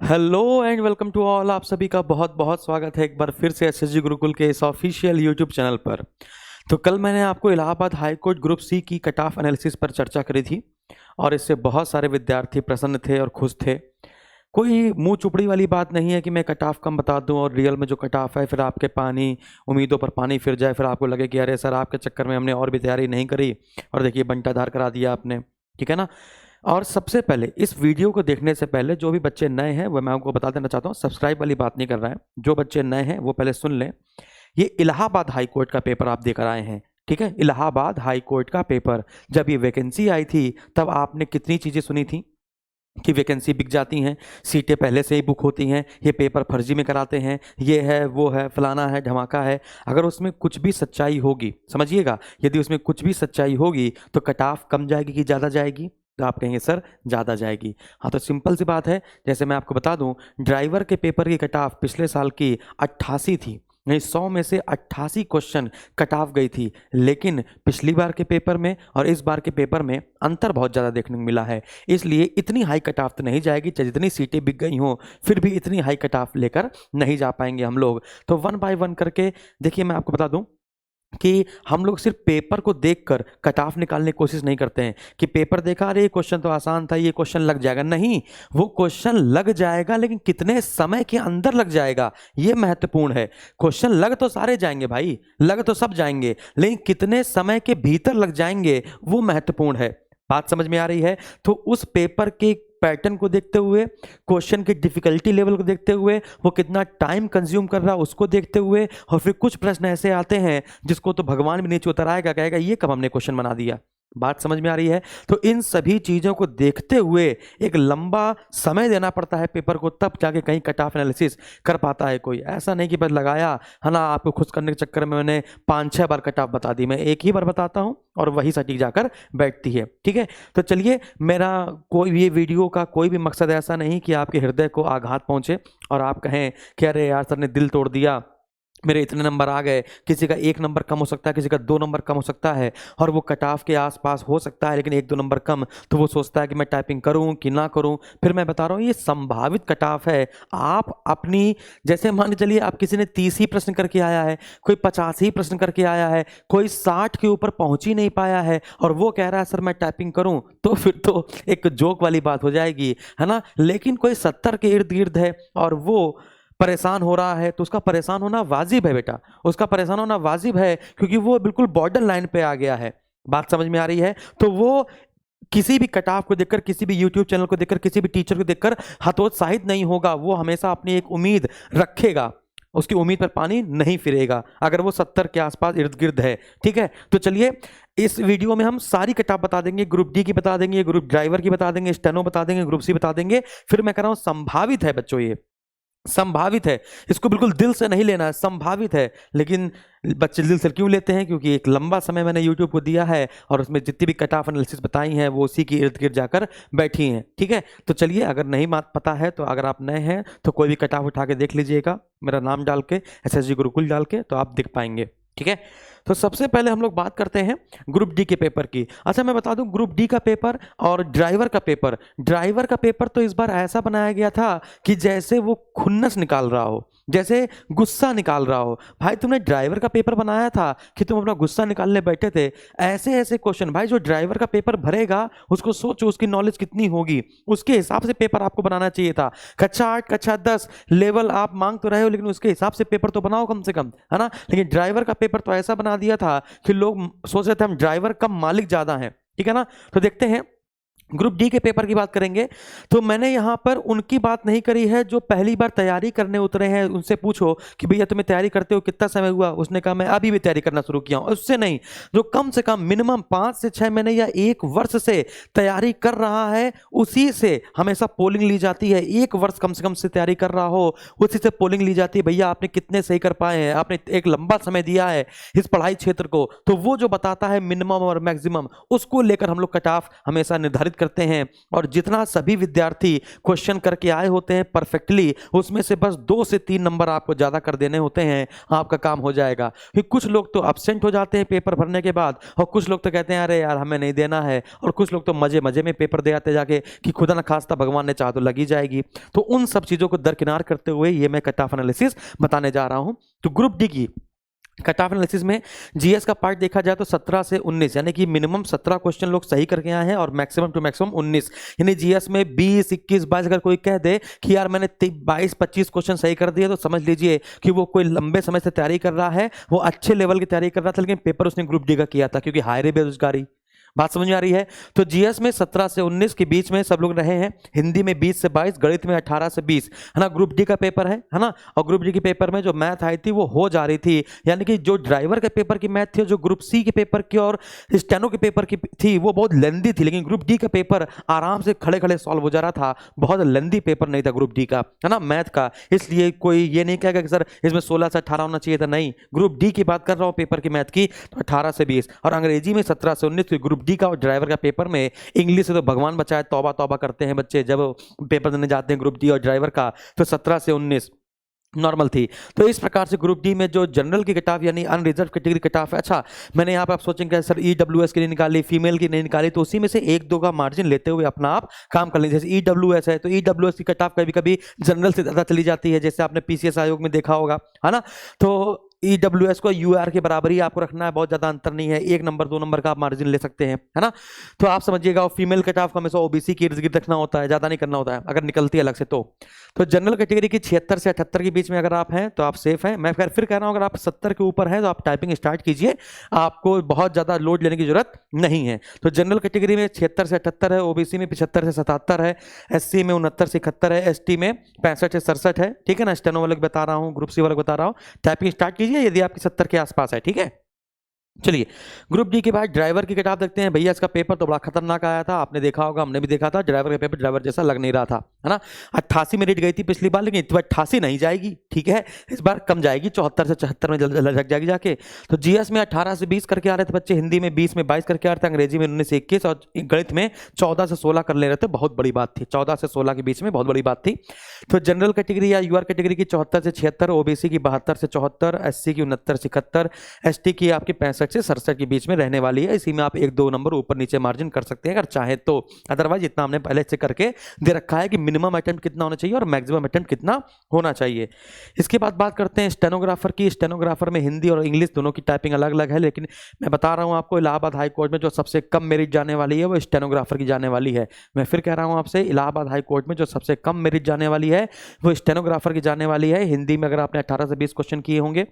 Hello and welcome to all. आप सभी का बहुत बहुत स्वागत है एक बार फिर से एसएसजी गुरुकुल के इस ऑफिशियल यूट्यूब चैनल पर। तो कल मैंने आपको Allahabad high court group C की कट ऑफ एनालिसिस पर चर्चा करी थी और इससे बहुत सारे विद्यार्थी प्रसन्न थे और खुश थे। कोई मुंह चुपड़ी वाली बात नहीं है कि मैं कट ऑफ कम बता दूं और रियल में जो कट ऑफ है फिर आपके उम्मीदों पर पानी फिर जाए, फिर आपको लगे कि अरे सर आपके चक्कर में हमने और भी तैयारी नहीं करी और देखिए बंटाधार करा दिया आपने। ठीक है ना। और सबसे पहले इस वीडियो को देखने से पहले जो भी बच्चे नए हैं वो मैं आपको बता देना चाहता हूँ, सब्सक्राइब वाली बात नहीं कर रहा है। जो बच्चे नए हैं वो पहले सुन लें। ये इलाहाबाद हाई कोर्ट का पेपर आप देकर आए हैं। ठीक है, इलाहाबाद हाई कोर्ट का पेपर। जब ये वैकेंसी आई थी तब आपने कितनी चीजें सुनी थी कि वैकेंसी बिक जाती हैं, सीटें पहले से ही बुक होती हैं, ये पेपर फर्जी में कराते हैं, ये है वो है फलाना है धमाका है। अगर उसमें कुछ भी सच्चाई होगी, समझिएगा, यदि उसमें कुछ भी सच्चाई होगी तो कट ऑफ कम जाएगी कि ज़्यादा जाएगी? तो आप कहेंगे सर ज़्यादा जाएगी। हाँ, तो सिंपल सी बात है। जैसे मैं आपको बता दूं, ड्राइवर के पेपर की कट ऑफ पिछले साल की 88 थी, नहीं 100 में से 88 क्वेश्चन कट ऑफ गई थी। लेकिन पिछली बार के पेपर में और इस बार के पेपर में अंतर बहुत ज़्यादा देखने को मिला है। इसलिए इतनी हाई कट ऑफ तो नहीं जाएगी, चाहे जितनी सीटें बिक गई हों फिर भी इतनी हाई कट ऑफ लेकर नहीं जा पाएंगे हम लोग। तो वन बाय वन करके देखिए, मैं आपको बता दूं कि हम लोग सिर्फ पेपर को देखकर कट ऑफ निकालने की कोशिश नहीं करते हैं कि पेपर देखा, अरे ये क्वेश्चन तो आसान था, ये क्वेश्चन लग जाएगा। नहीं, वो क्वेश्चन लग जाएगा लेकिन कितने समय के अंदर लग जाएगा ये महत्वपूर्ण है। क्वेश्चन लग तो सारे जाएंगे भाई, लग तो सब जाएंगे, लेकिन कितने समय के भीतर लग जाएंगे वो महत्वपूर्ण है। बात समझ में आ रही है? तो उस पेपर के पैटर्न को देखते हुए, क्वेश्चन की डिफिकल्टी लेवल को देखते हुए, वो कितना टाइम कंज्यूम कर रहा है उसको देखते हुए, और फिर कुछ प्रश्न ऐसे आते हैं जिसको तो भगवान भी नीचे उतर आएगा, कहेगा ये कब हमने क्वेश्चन बना दिया। बात समझ में आ रही है? तो इन सभी चीजों को देखते हुए एक लंबा समय देना पड़ता है पेपर को, तब जाके कहीं कट ऑफ एनालिसिस कर पाता है कोई। ऐसा नहीं कि बस लगाया है ना, आपको खुश करने के चक्कर में मैंने 5-6 बार कट ऑफ बता दी। मैं एक ही बार बताता हूं और वही सटीक जाकर बैठती है। ठीक है, तो चलिए, मेरा कोई भी ये वीडियो का कोई भी मकसद ऐसा नहीं कि आपके हृदय को आघात पहुंचे और आप कहें कि अरे यार सर ने दिल तोड़ दिया, मेरे इतने नंबर आ गए। किसी का 1 नंबर कम हो सकता है, किसी का 2 नंबर कम हो सकता है, और वो कट ऑफ के आसपास हो सकता है लेकिन 1-2 नंबर कम, तो वो सोचता है कि मैं टाइपिंग करूं कि ना करूं। फिर मैं बता रहा हूं ये संभावित कट ऑफ है। आप अपनी, जैसे मान के चलिए आप किसी ने 30 ही प्रश्न करके आया है, कोई 50 ही प्रश्न करके आया है, कोई 60 के ऊपर पहुंच ही नहीं पाया है और वो कह रहा है सर मैं टाइपिंग करूं, तो फिर तो एक जोक वाली बात हो जाएगी, है ना। लेकिन कोई 70 के इर्द गिर्द है और वो परेशान हो रहा है, तो उसका परेशान होना वाजिब है बेटा, उसका परेशान होना वाजिब है, क्योंकि वो बिल्कुल बॉर्डर लाइन पे आ गया है। बात समझ में आ रही है? तो वो किसी भी कट ऑफ को देखकर, किसी भी यूट्यूब चैनल को देखकर, किसी भी टीचर को देखकर हतोत्साहित नहीं होगा। वो हमेशा अपनी एक उम्मीद रखेगा, उसकी उम्मीद पर पानी नहीं फिरेगा अगर वो 70 के आसपास इर्द गिर्द है। ठीक है, तो चलिए, इस वीडियो में हम सारी कट ऑफ बता देंगे, ग्रुप डी की बता देंगे, ग्रुप ड्राइवर की बता देंगे, स्टेनो बता देंगे, ग्रुप सी बता देंगे। फिर मैं कह रहा हूं संभावित है बच्चों, ये संभावित है, इसको बिल्कुल दिल से नहीं लेना है, संभावित है। लेकिन बच्चे दिल से क्यों लेते हैं? क्योंकि एक लंबा समय मैंने YouTube को दिया है और उसमें जितनी भी कट ऑफ एनालिसिस बताई हैं वो उसी की इर्द गिर्द जाकर बैठी हैं। ठीक है, तो चलिए, अगर नहीं बात पता है तो अगर आप नए हैं तो कोई भी कट ऑफ उठा के देख लीजिएगा, मेरा नाम डाल के, एसएसजी गुरुकुल डाल के, तो आप दिख पाएंगे। ठीक है, तो सबसे पहले हम लोग बात करते हैं ग्रुप डी के पेपर की। अच्छा, मैं बता दूं, ग्रुप डी का पेपर और ड्राइवर का पेपर, ड्राइवर का पेपर तो इस बार ऐसा बनाया गया था कि जैसे वो खुन्नस निकाल रहा हो, जैसे गुस्सा निकाल रहा हो। भाई तुमने ड्राइवर का पेपर बनाया था कि तुम अपना गुस्सा निकालने बैठे थे? ऐसे ऐसे क्वेश्चन, भाई जो ड्राइवर का पेपर भरेगा उसको सोचो उसकी नॉलेज कितनी होगी, उसके हिसाब से पेपर आपको बनाना चाहिए था। कक्षा 8 कक्षा 10 लेवल आप मांग तो रहे हो, लेकिन उसके हिसाब से पेपर तो बनाओ कम से कम, है ना। लेकिन ड्राइवर का पेपर तो ऐसा बना दिया था कि लोग सोच रहे थे हम ड्राइवर कम मालिक ज्यादा हैं। ठीक है ना, तो देखते हैं ग्रुप डी के पेपर की बात करेंगे। तो मैंने यहां पर उनकी बात नहीं करी है जो पहली बार तैयारी करने उतरे हैं। उनसे पूछो कि भैया तुम्हें तैयारी करते हो कितना समय हुआ, उसने कहा मैं अभी भी तैयारी करना शुरू किया हूं। उससे नहीं, जो कम से कम मिनिमम 5 से 6 महीने या 1 वर्ष से तैयारी कर रहा है, उसी से हमेशा पोलिंग ली जाती है। 1 वर्ष कम से कम से तैयारी कर रहा हो, उसी से पोलिंग ली जाती है। भैया आपने कितने सही कर पाए हैं, आपने एक लंबा समय दिया है इस पढ़ाई क्षेत्र को, तो वो जो बताता है मिनिमम और मैक्सिमम, उसको लेकर हम लोग कट ऑफ हमेशा निर्धारित करते हैं और जितना सभी विद्यार्थी क्वेश्चन करके आए होते हैं परफेक्टली, उसमें से बस 2 से 3 नंबर आपको ज़्यादा कर देने होते हैं, आपका काम हो जाएगा। फिर कुछ लोग तो अब्सेंट हो जाते हैं पेपर भरने के बाद, और कुछ लोग तो कहते हैं अरे यार हमें नहीं देना है, और कुछ लोग तो मजे मजे में पेपर दे आते जाके कि खुदा न खास्ता भगवान ने चाहा तो लगी जाएगी। तो उन सब चीज़ों को दरकिनार करते हुए ये मैं कट ऑफ एनालिसिस बताने जा रहा हूं। तो ग्रुप डी की कट ऑफ एनालिसिस में जीएस का पार्ट देखा जाए तो 17 से 19, यानी कि मिनिमम 17 क्वेश्चन लोग सही करके आए हैं और मैक्सिमम टू मैक्सिमम 19, यानी जीएस में 20, 21, 22 अगर कोई कह दे कि यार मैंने 22, 25 क्वेश्चन सही कर दिए, तो समझ लीजिए कि वो कोई लंबे समय से तैयारी कर रहा है, वो अच्छे लेवल की तैयारी कर रहा था, लेकिन पेपर उसने ग्रुप डी का किया था क्योंकि हायरे बेरोजगारी। बात समझ में आ रही है? तो जीएस में 17 से 19 के बीच में सब लोग रहे हैं, हिंदी में 20 से 22, गणित में 18 से 20, है ना। ग्रुप डी का पेपर है ना। और ग्रुप डी के पेपर में जो मैथ आई थी वो हो जा रही थी, यानी कि जो ड्राइवर के पेपर की मैथ थी, जो ग्रुप सी के पेपर की और स्टेनो के पेपर की थी, वो बहुत लेंदी थी, लेकिन ग्रुप डी का पेपर आराम से खड़े खड़े सॉल्व हो जा रहा था। बहुत लेंदी पेपर नहीं था ग्रुप डी का, है ना, मैथ का। इसलिए कोई ये नहीं कहेगा कि सर इसमें 16 से 18 होना चाहिए था, नहीं। ग्रुप डी की बात कर रहा हूँ पेपर की मैथ की, तो 18 से 20, और अंग्रेजी में 17 से 19। ग्रुप डी का और ड्राइवर का पेपर में इंग्लिश से तो भगवान बचाए, तौबा तौबा करते हैं बच्चे जब पेपर देने जाते हैं ग्रुप डी और ड्राइवर का, तो 17 से 19 नॉर्मल थी। तो इस प्रकार से ग्रुप डी में जो जनरल की कट ऑफ यानी अनरिजर्व कैटेगरी कट ऑफ है, अच्छा मैंने यहाँ पे आप सोचेंगे सर ईडब्ल्यूएस की नहीं निकाली, फीमेल की नहीं निकाली, तो उसी में से 1-2 का मार्जिन लेते हुए अपना आप काम कर लीजिए। जैसे ईडब्ल्यूएस है तो ईडब्ल्यूएस की कट ऑफ कभी कभी जनरल से ज़्यादा चली जाती है, जैसे आपने पीसीएस आयोग में देखा होगा, है ना। तो ईडब्ल्यूएस को यूआर के बराबर ही आपको रखना है, बहुत ज्यादा अंतर नहीं है, 1 नंबर 2 नंबर का आप मार्जिन ले सकते हैं, है ना। तो आप समझिएगा, और फीमेल कट ऑफ को हमेशा ओबीसी के इर्द गिर्द रखना होता है, ज्यादा नहीं करना होता है अगर निकलती है अलग से। तो जनरल कैटेगरी की 76 से 78 के बीच में अगर आप हैं तो आप सेफ हैं। मैं फिर कह रहा हूं, अगर आप 70 के ऊपर हैं तो आप टाइपिंग स्टार्ट कीजिए, आपको बहुत ज्यादा लोड लेने की जरूरत नहीं है। तो जनरल कैटेगरी में 76 से 78 है, ओबीसी में 75 से 77 है, एससी में 69 से 71 है, एसटी में 65 से 67 है, ठीक है ना। स्टेनो वाले बता रहा हूं, ग्रुप सी वाले बता रहा हूं। टाइपिंग स्टार्ट कीजिए यदि आपकी 70 के आसपास है, ठीक है। चलिए ग्रुप डी के बाद ड्राइवर की कट ऑफ देखते हैं। भैया इसका पेपर तो बड़ा खतरनाक आया था, आपने देखा होगा, हमने भी देखा था। ड्राइवर का पेपर ड्राइवर जैसा लग नहीं रहा था, है ना। 88 मिनट गई थी पिछली बार, लेकिन इस बार 88 नहीं जाएगी, ठीक है, इस बार कम जाएगी, 74 से 74 में लग जाएगी जाके। तो जीएस में 18 से 20 करके आ रहे थे बच्चे, हिंदी में 20 में 22 करके आ रहे थे, अंग्रेजी में 19 से 21, और गणित में 14 से 16 कर ले रहे थे। बहुत बड़ी बात थी, 14 से 16 के बीच में बहुत बड़ी बात थी। तो जनरल कैटेगरी या यूआर कैटेगरी की 74 से 76, ओबीसी की 72 से 74, एससी की 69 से 71, एसटी की आपकी 65 से 67 के बीच में रहने वाली है। इसी में आप 1-2 नंबर ऊपर नीचे मार्जिन कर सकते हैं अगर चाहे तो, अदरवाइज इतना हमने पहले से करके दे रखा है कि मिनिमम अटेम्प्ट कितना होना चाहिए और मैक्सिमम अटेम्प्ट कितना होना चाहिए। इसके बाद बात करते हैं स्टेनोग्राफर की। स्टेनोग्राफर में हिंदी और इंग्लिश दोनों की टाइपिंग अलग अलग है, लेकिन मैं बता रहा हूं आपको, इलाहाबाद हाई कोर्ट में जो सबसे कम मेरिट जाने वाली है वो स्टेनोग्राफर की जाने वाली है। मैं फिर कह रहा हूं आपसे, इलाहाबाद हाई कोर्ट में जो सबसे कम मेरिट जाने वाली है वो स्टेनोग्राफर की जाने वाली है। हिंदी में अगर आपने 18 से 20 क्वेश्चन किए होंगे,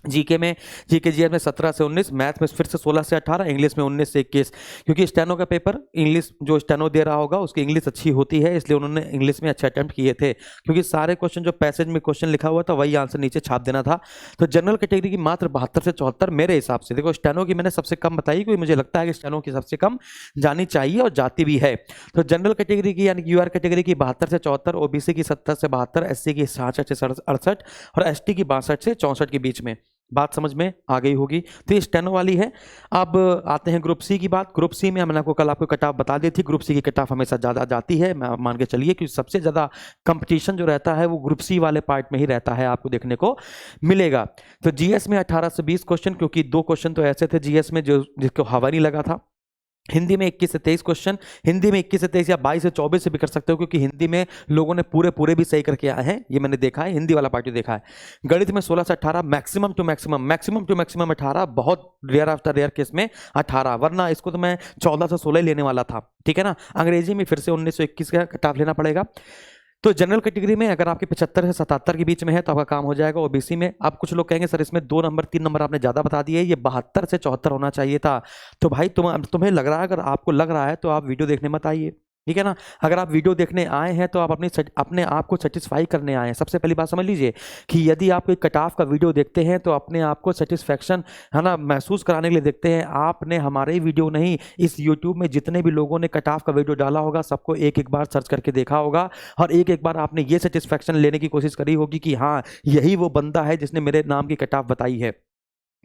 जीके में, जीके जीएस में 17 से 19, मैथ में फिर से 16 से 18, इंग्लिश में 19 से 21, क्योंकि स्टेनो का पेपर इंग्लिश जो स्टेनो दे रहा होगा उसकी इंग्लिश अच्छी होती है, इसलिए उन्होंने इंग्लिश में अच्छे अटेम्प्ट किए थे, क्योंकि सारे क्वेश्चन जो पैसेज में क्वेश्चन लिखा हुआ था वही आंसर नीचे छाप देना था। तो जनरल कैटेगरी की मात्र 72 से 74 मेरे हिसाब से। देखो स्टेनो की मैंने सबसे कम बताई, क्योंकि मुझे लगता है कि स्टेनो की सबसे कम जानी चाहिए और जाती भी है। तो जनरल कैटेगरी की यानी यूआर कैटेगरी की 72 से 74, ओबीसी की 70 से 72, एससी की 66 से 68 और एसटी की 62 से 64 के बीच में। बात समझ में आ गई होगी। तो ये स्टेनो वाली है। अब आते हैं ग्रुप सी की बात। ग्रुप सी में मैंने आपको कल आपको कट ऑफ बता दी थी, ग्रुप सी की कट ऑफ हमेशा ज़्यादा जाती है, मैं मान के चलिए कि सबसे ज़्यादा कंपटीशन जो रहता है वो ग्रुप सी वाले पार्ट में ही रहता है, आपको देखने को मिलेगा। तो जीएस में 18 से 20 क्वेश्चन, क्योंकि 2 क्वेश्चन तो ऐसे थे जीएस में जो जिसको हवा नहीं लगा था। हिंदी में 21 से 23 क्वेश्चन, हिंदी में 21 से 23 या 22 से 24 से भी कर सकते हो, क्योंकि हिंदी में लोगों ने पूरे भी सही करके आए हैं, ये मैंने देखा है, हिंदी वाला पार्टी देखा है। गणित में 16 से 18, मैक्सिमम टू मैक्सिमम 18, बहुत रेयर आफ्टर रेयर केस में 18, वरना इसको तो मैं 14 से 16 लेने वाला था, ठीक है ना। अंग्रेजी में फिर से 19 से 21 का कट ऑफ लेना पड़ेगा। तो जनरल कैटेगरी में अगर आपके 75 से 77 के बीच में है तो आपका काम हो जाएगा। ओबीसी में अब कुछ लोग कहेंगे सर इसमें 2 नंबर 3 नंबर आपने ज़्यादा बता दिए, ये 72 से 74 होना चाहिए था। तो भाई तुम्हें लग रहा है, अगर आपको लग रहा है तो आप वीडियो देखने मत आइए, ठीक है ना। अगर आप वीडियो देखने आए हैं तो आप अपने आप को सेटिस्फाई करने आए हैं। सबसे पहली बात समझ लीजिए कि यदि आप कोई कट ऑफ का वीडियो देखते हैं तो अपने आप को सेटिस्फैक्शन, है ना, महसूस कराने के लिए देखते हैं। आपने हमारे वीडियो नहीं, इस यूट्यूब में जितने भी लोगों ने कट ऑफ का वीडियो डाला होगा सबको एक बार सर्च करके देखा होगा, और एक बार आपने ये सेटिस्फैक्शन लेने की कोशिश करी होगी कि हाँ यही वो बंदा है जिसने मेरे नाम की कट ऑफ बताई है।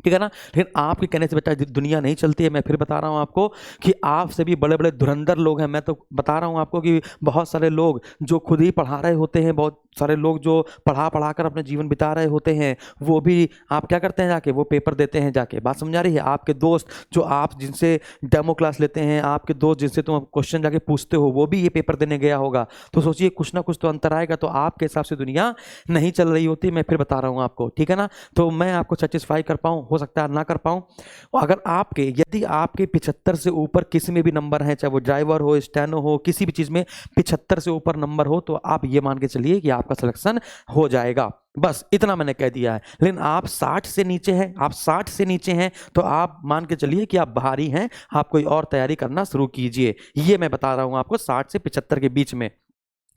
ठीक है ना। लेकिन आपके कहने से बेटा दुनिया नहीं चलती है। मैं फिर बता रहा हूँ आपको कि आपसे भी बड़े बड़े धुरंधर लोग हैं। मैं तो बता रहा हूँ आपको कि बहुत सारे लोग जो खुद ही पढ़ा रहे होते हैं, बहुत सारे लोग जो पढ़ा पढ़ा कर अपने जीवन बिता रहे होते हैं, वो भी आप क्या करते हैं, जाके वो पेपर देते हैं जाके। बात समझा रही है। आपके दोस्त जो आप जिनसे डेमो क्लास लेते हैं, आपके दोस्त जिनसे तुम क्वेश्चन जाके पूछते हो, वो भी ये पेपर देने गया होगा। तो सोचिए कुछ ना कुछ तो अंतर आएगा। तो आपके हिसाब से दुनिया नहीं चल रही होती। मैं फिर बता रहा हूँ आपको, ठीक है ना। तो मैं आपको सेटिस्फाई कर पाऊँ, हो सकता है ना कर पाऊँ। अगर आपके यदि आपके 75 से ऊपर किसी में भी नंबर है, चाहे वो ड्राइवर हो, स्टेनो हो, किसी भी चीज़ में 75 से ऊपर नंबर हो, तो आप ये मान के चलिए कि आपका सिलेक्शन हो जाएगा। बस इतना मैंने कह दिया है। लेकिन आप 60 से नीचे हैं, आप 60 से नीचे हैं, तो आप मान के चलिए कि आप बाहरी हैं। आप कोई और तैयारी करना शुरू कीजिए। ये मैं बता रहा हूं आपको 60 से 75 के बीच में।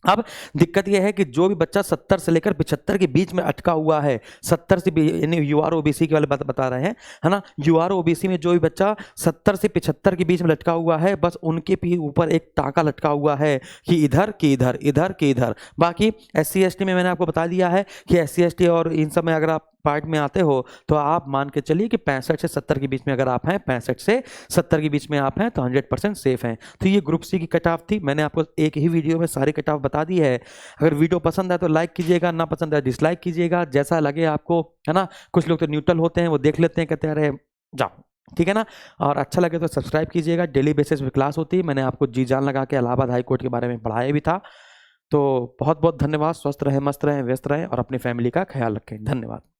अब दिक्कत यह है कि जो भी बच्चा 70 से लेकर 75 के बीच में अटका हुआ है, 70 से यानी यूआर ओबीसी की वाले बात बता रहे हैं, है ना। यूआर ओबीसी में जो भी बच्चा 70 से 75 के बीच में लटका हुआ है, बस उनके भी ऊपर एक टाका लटका हुआ है कि इधर कि इधर, इधर कि इधर। बाकी SC ST में मैंने आपको बता दिया है कि SC ST और इन सब में अगर आप पार्ट में आते हो, तो आप मान के चलिए कि 65 से 70 के बीच में अगर आप हैं, 65 से 70 के बीच में आप हैं, तो 100% सेफ हैं। तो ये ग्रुप सी की कट ऑफ थी। मैंने आपको एक ही वीडियो में सारी कट ऑफ बता दी है। अगर वीडियो पसंद आए तो लाइक कीजिएगा, ना पसंद आए डिसलाइक कीजिएगा, जैसा लगे आपको, है ना। कुछ लोग तो न्यूट्रल होते हैं, वो देख लेते हैं, कहते हैं अरे जाओ, ठीक है ना। और अच्छा लगे तो सब्सक्राइब कीजिएगा। डेली बेसिस पे क्लास होती है। मैंने आपको जी जान लगा के इलाहाबाद हाई कोर्ट के बारे में पढ़ाया भी था। तो बहुत बहुत धन्यवाद। स्वस्थ रहें, मस्त रहें, व्यस्त रहें और अपनी फैमिली का ख्याल रखें। धन्यवाद।